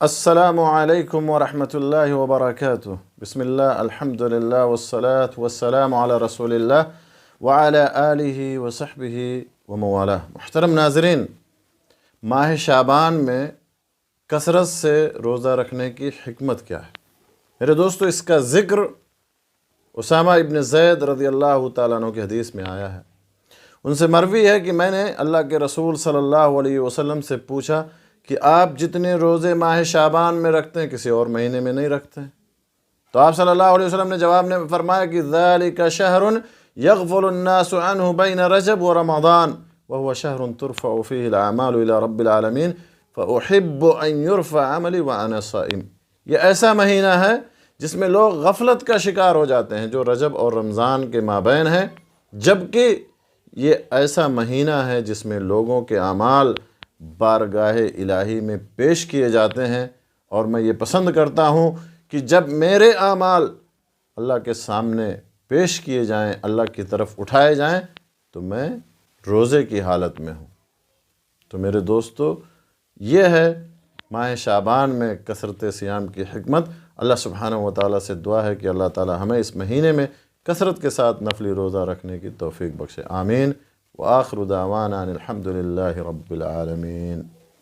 السلام علیکم ورحمۃ اللہ وبرکاتہ۔ بسم اللہ، الحمد للہ والصلاة والسلام علی رسول اللہ وعلی آلہ وصحبہ وموالہ۔ محترم ناظرین، ماہ شعبان میں کثرت سے روزہ رکھنے کی حکمت کیا ہے؟ میرے دوستو، اس کا ذکر اسامہ ابن زید رضی اللہ تعالیٰ عنہ کی حدیث میں آیا ہے۔ ان سے مروی ہے کہ میں نے اللہ کے رسول صلی اللہ علیہ وسلم سے پوچھا کہ آپ جتنے روزے ماہ شعبان میں رکھتے ہیں کسی اور مہینے میں نہیں رکھتے ہیں؟ تو آپ صلی اللہ علیہ وسلم نے جواب میں فرمایا کہ ذَلِكَ شَهْرٌ يَغْفُلُ النَّاسُ عَنْهُ بَيْنَ رَجَبْ وَرَمَضَانَ وَهُوَ شَهْرٌ تُرْفَعُ فِيهِ الْأَعْمَالُ إِلَى رَبِّ الْعَالَمِينَ فَأُحِبُّ أَن يُرْفَعَ عَمَلِي وَأَنَا صَائِمٌ۔ یہ ایسا مہینہ ہے جس میں لوگ غفلت کا شکار ہو جاتے ہیں، جو رجب اور رمضان کے مابین ہے، جبکہ یہ ایسا مہینہ ہے جس میں لوگوں کے اعمال بارگاہ الہی میں پیش کیے جاتے ہیں، اور میں یہ پسند کرتا ہوں کہ جب میرے اعمال اللہ کے سامنے پیش کیے جائیں، اللہ کی طرف اٹھائے جائیں، تو میں روزے کی حالت میں ہوں۔ تو میرے دوستو، یہ ہے ماہ شعبان میں کثرت صیام کی حکمت۔ اللہ سبحانہ و تعالیٰ سے دعا ہے کہ اللہ تعالیٰ ہمیں اس مہینے میں کثرت کے ساتھ نفلی روزہ رکھنے کی توفیق بخشے، آمین۔ وآخر دعوانا ان الحمد للہ رب العالمین۔